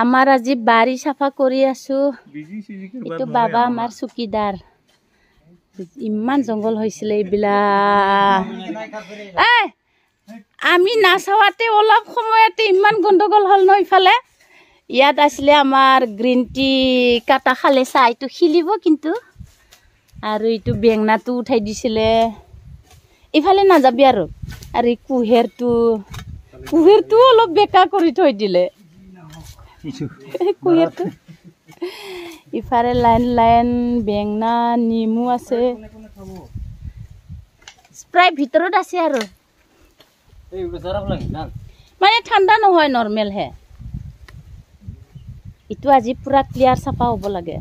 আমাৰ আজি বাৰী চাফা কৰি আছো এটো বাবা আমাৰ চুকিদাৰ ইমান জংগল হৈছিল এইবিলা আমি নাচাওতে অলপ সময়তে ইমান গন্ডগোল হল ন ইফালে ইয়াত আসলে আমাৰ গ্ৰীণ টি কাটা খালে চাইটো খিলিব কিন্তু আৰু ইটো বেংনাটো উঠাই দিছিলে ইফালে না যাবি আৰু কুহেৰটো অলপ বেকা কৰি থৈ দিলে কুহেৰটো ইফালে লাইন লাইন বেংনা নিমু আছে স্প্ৰাই ভিতৰত আছে আৰু মানে ঠাণ্ডা নহয় নৰ্মেল হে ইটো আজি পুৰা ক্লিয়াৰ চাফা হ'ব লাগে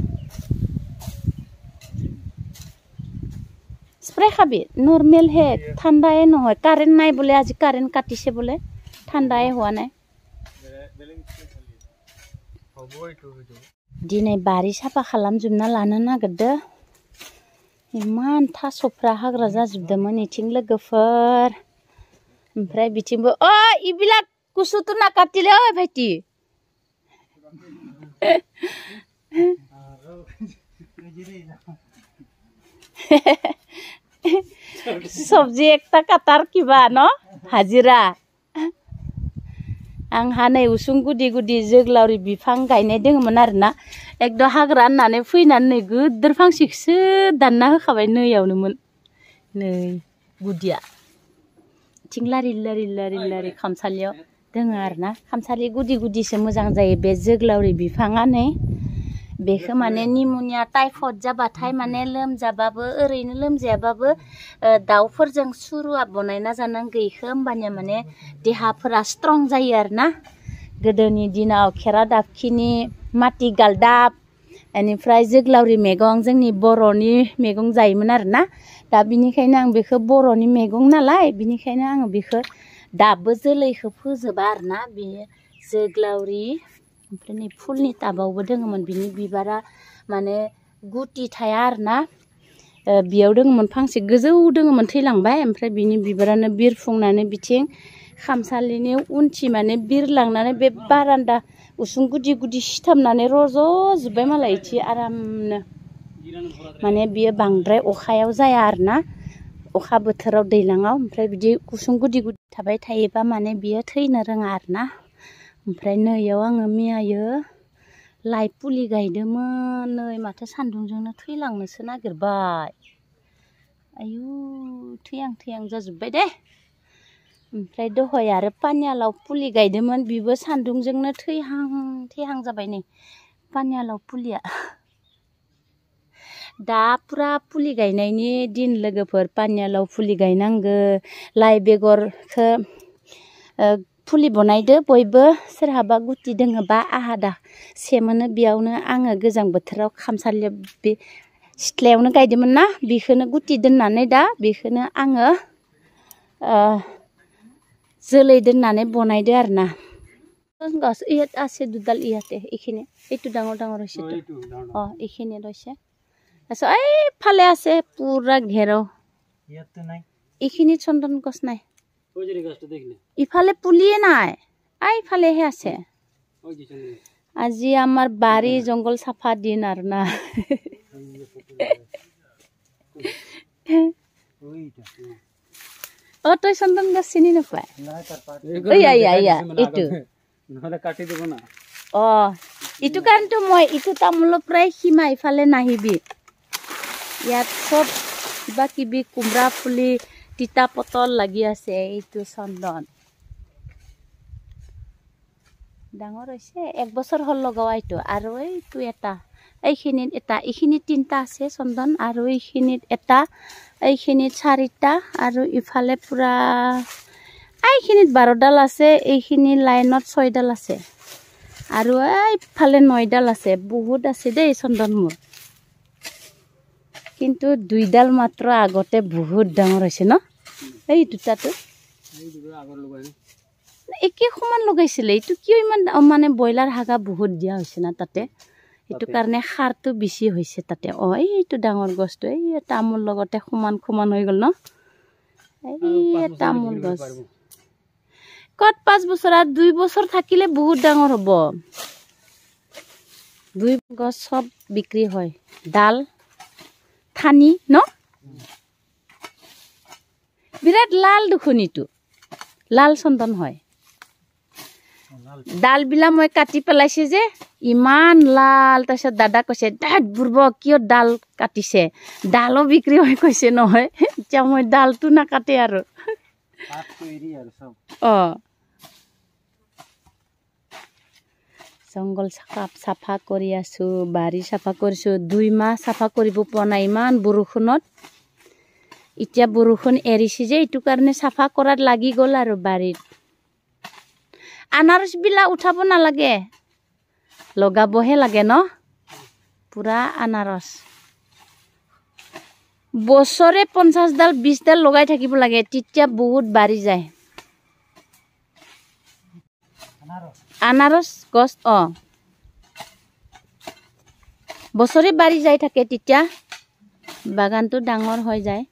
স্প্ৰে খাবি নৰ্মেল হে ঠাণ্ডাই নহয় কাৰেণ্ট নাই বোলে আজি কাৰেণ্ট কাটিছে বোলে ঠাণ্ডাই হোৱা নাই দিনে বাৰী চাফা खालामजोबना लानो नागिरदो इमान थास'फ्रा हाग्रा जाजोबदोंमोन इथिं लोगोफोर ओमफ्राय बिथिंबो इबिलाक कुसुतु ना काटिले ओइ भाइटि सब्जी एकटा काटार किबा न हाजिरा आं हानै उसुं गुदि गुदि जोगलावरि बिफां गायनाय दोङोमोन आरोना एकदम हाग्रा होननानै फैनानै गोदोर फांसेखौसो दानना होखाबाय नैयावनोमोन नै गुदिया थिं लारि लारि लारि लारि खामसालियाव दोङो आरोना खामसालि गुदि गुदिसो मोजां जायो बे जोगलावरि बिफाङा नै बेखौ माने निम'निया टाइफयड जाबाथाय माने लोमजाबाबो ओरैनो लोमजायाबाबो दाउफोरजों सुरुआ बनायना जानांगौ इखो होमबानिया माने देहाफोरा स्ट्रं जायो आरोना गोदोनि दिनाव खेरा दाफिनि माथि गालदाब बेनिफ्राय जोगलावरि मैगं जोंनि बर'नि मैगं जायोमोन आरोना दा बिनिखायनो आं बेखौ बर'नि मैगं नालाय बिनिखायनो आङो बेखौ दाबो जोलैखौ फोजोबा आरोना बे जोगलावरि ओमफ्राय नै फुलनि टाबावबो दोङोमोन बिनि बिबारा माने गुटि थाया आरोना बेयाव दोङोमोन फांसे गोजौ दोङोमोन थैलांबाय ओमफ्राय बिनि बिबारानो बिरफुंनानै बिथिं खामसालिनि उनथि माने बिरलांनानै बे बारान्दा उसुं गुदि गुदि सिथाबनानै रज'जोब्बाय मालाय इथि आरामनो माने बियो बांद्राय अखायाव जाया आरोना अखा बोथोराव दैलाङाव ओमफ्राय बिदि उसुं गुदि गुदि थाबाय थायोबा माने बियो थैनो रोङा आरोना ओमफ्राय नैयाव आङो मैयायो लाइ फुलि गायदोंमोन नै माथो सान्दुंजोंनो थैलांनोसो नागिरबाय आयु थैहां जाजोब्बाय दे ओमफ्राय दहाय आरो पानियालाव फुलि गायदोंमोन बिबो सान्दुंजोंनो थैहां जाबाय नै पानियालाव फुलिया दा पुरा फुलि गायनायनि दिन लोगोफोर पानियालाव फुलि गायनांगो लाइ बेगरखौ फुलि बनायदो बयबो सोरहाबा गुटि दोङोबा आहा दा सेमोनो बेयावनो आङो गोजां बोथोराव खामसालियाव बे सिथ्लायावनो गायदोंमोन ना बेखौनो गुटि दोननानै दा बेखौनो आङो जोलै दोननानै बनायदो आरोना গছ ইয়াত আছে দুডাল ইয়াতে এইখিনি এইটো ডাঙৰ ডাঙৰ হৈছে এইখিনি ৰৈছে আচ্ছা এইফালে আছে পুৰা ঘেৰাও ইয়াতে নাই এইখিনি চন্দন গছ নাই ইফালে পুলিয়ে নাই এইফালেহে আছে আজি আমাৰ বাৰী জংগল চাফা দিন আৰনা তই চন্দন গছ চিনি নাপায় এইটো নহলে কাটি দিব না ইটো কাৰণটো মই ইটো তামোলৰ প্ৰায় সীমা ইফালে নাহিবি ইয়াত সব কিবা কিবি কুমৰা ফুলি তিতা পটল লাগি আছে এইটো চন্দন ডাঙৰ হৈছে এক বছৰ হল লগাও এইটো আৰু এইটো এটা এইখিনিত এটা এইখিনিত তিনটা আছে চন্দন আৰু এইখিনিত এটা এইখিনিত চাৰিটা আৰু ইফালে পুৰা এইখিনিত 12 ডাল আছে এইখিনি লাইনত 6 ডাল আছে আৰু এইফালে 9 ডাল আছে বহুত আছে দেই চন্দন মোৰ কিন্তু 2 ডাল মাত্ৰ আগতে বহুত ডাঙৰ হৈছে ন এই দুটাটো একে সমান লগাইছিলে এইটো কিয় ইমান মানে বয়লাৰ হাগা বহুত দিয়া হৈছে না তাতে এইটো কাৰণে খাৰটো বেছি হৈছে তাতে এইটো ডাঙৰ গছটো এই তামোল লগতে সমান সমান হৈ গল ন এই তামোল গছ কত 5 বছৰ আৰু 2 বছৰ থাকিলে বহুত ডাঙৰ হ'ব দুই গছ সব বিক্রি হয় ডাল থানি ন বিরাট লাল দুখনিটো লাল চন্দন হয় ডাল বিলা মই কাটি পেলাইছে যে ইমান লাল তাৰপিছত দাদা কৈছে ডাট বুৰব কিয় ডাল কাটিছে ডালো বিক্ৰি হয় কৈছে নহয় এতিয়া মই ডালটো না কাটে আৰু জংগল সাফা কৰি আছো বাৰী সাফা কৰিছো 2 মাহ সাফা কৰিব পৰা নাই ইমান বৰষুণত এতিয়া বৰষুণ এৰিছে যে এইটো কাৰণে সাফা কৰাত লাগি গল আৰু বাৰীত আনাৰস বিলা উঠাব নালাগে লগাবহে লাগে ন পুৰা আনাৰস বছৰে 50 ডাল 20 ডাল লগাই থাকিব লাগে তেতিয়া বহুত বাঢ়ি যায় আনাৰস গছ বছৰে বাঢ়ি যায় থাকে তেতিয়া বাগানটো ডাঙৰ হৈ যায়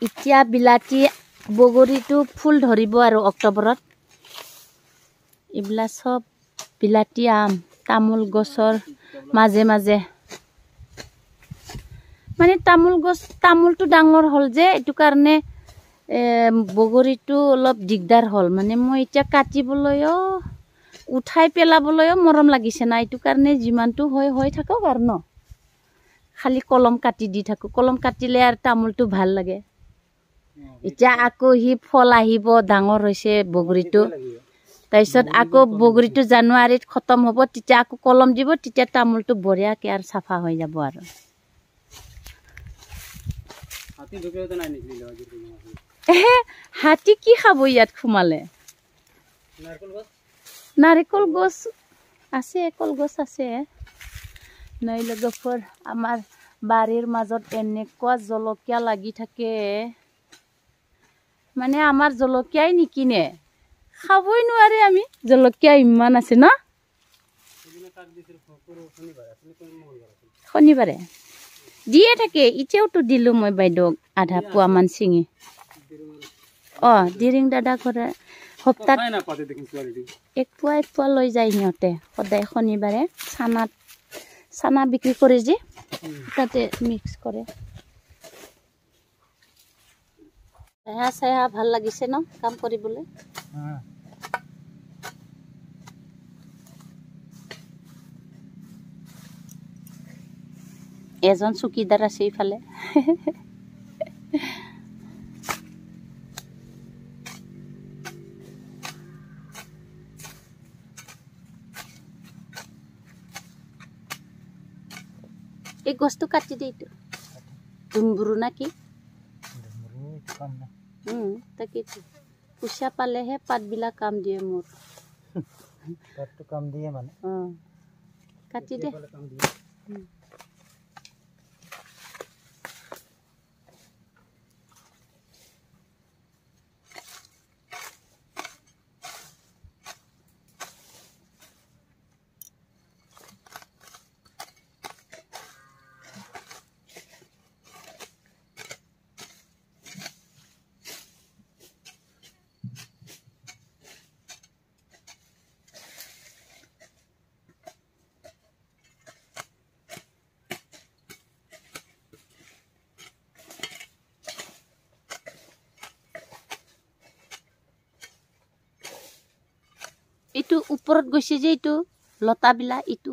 এতিয়া বিলাতি বগৰীটো ফুল ধৰিব আৰু অক্টোবৰত ইবলা সব বিলাতি আম তামোল গছৰ মাঝে মাঝে মানে তামোল গছ তামোলটো ডাঙৰ হল যে এটো কাৰণে বগৰীটো অলপ দিগদাৰ হল মানে মই এতিয়া কাটিবলৈও উঠাই পেলাবলৈও মৰম লাগিছে না এটো কাৰণে জিমানটো হৈ থাকক আৰু ন খালি কলম কাটি দি থাকো কলম কাটিলে আৰু তামোলটো ভাল লাগে এতিয়া আকৌ হি ফল আহিব ডাঙৰ হৈছে বগৰীটো তাৰপিছত আকৌ বগৰীটো জানুৱাৰীত খতম হ'ব তেতিয়া আকৌ কলম দিব তেতিয়া তামোলটো বঢ়িয়াকে আৰু সাফা হৈ যাব আৰু হাতী ঢুকেওতে নাই নিকলিলে হাতী কি খাব ইয়াত খুমালে নাৰিকল গছ আছে কলগছ আছে নইলে গছৰ আমাৰ বাৰীৰ মাজত এনেকুৱা জলকীয়া লাগি থাকে মানে আমাৰ জলকীয়াই নিকিনে খাবই নোৱাৰে আমি জলকীয়া ইমান আছে ন শনিবাৰে দিয়ে থাকে ইতিয়াওতো দিলো মই বাইদেউ আধা পোৱা মান চিঙি দিৰিং দাদা ঘৰে সপ্তাহ এক পোৱা লৈ যায় সিহঁতে সদায় শনিবাৰে চানা বিক্ৰী কৰে যে তাতে মিক্স কৰে ছায়া ভাল লাগিছে ন কাম কৰিবলৈ এজন চকীদাৰ আছে ইফালে এই গছটো কাটি দে এইটো ডুমবুৰু না কি তাকেইতো কুচা পালেহে পাতবিলাক কাম দিয়ে মোৰ পাতটো কাম দিয়ে মানে কাটি দে ইটো উপৰত গৈছে যে ইটো লতা বিলা ইটো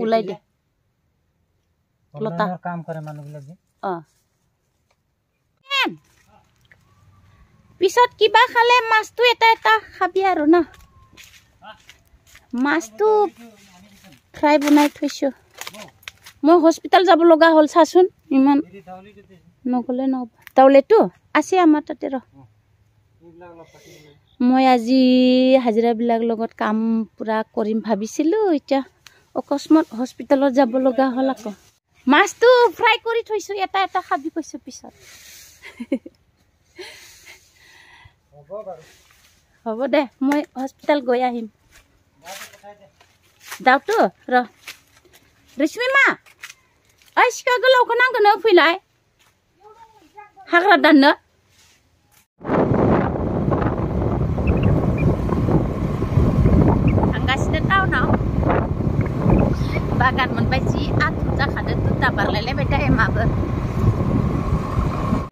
উলাই দে লতা কাম কৰে মানুহবিলাক যে পিছত কিবা খালে মাছটো এটা খাবি আৰু না মাছটো ফ্ৰাই বনাই থৈছো মই হস্পিটাল যাব লগা হল চাচোন ইমান নগলে নহব তাউলেটো আছে আমাৰ তাতে ৰ মই আজি হাজিৰা বিলাক লগত কাম পুৰা কৰিম ভাবিছিলো এতিয়া অকস্মাত হস্পিটালত যাব লগা হল আকৌ মাছটো ফ্ৰাই কৰি থৈছো এটা খাবি কৈছো পিছত হ'ব দে মই হস্পিটাল গৈ আহিম দাউটো ৰ ৰেশমি মা আই সিকাগল অকনাंगनो फैलाय हाग्रा दाननो बागान मोनबाय जि आथुर जाखादो दुता बारलायलायबाय टाइमाबो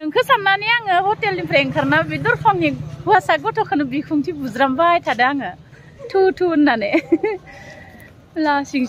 नोंखौ साननानै आङो हटेलनिफ्राय ओंखारना बे दरखंनि हौवासा गथ'खौनो बिखुंथि बुज्रामबाय थादों आङो थु थु होननानै लासिं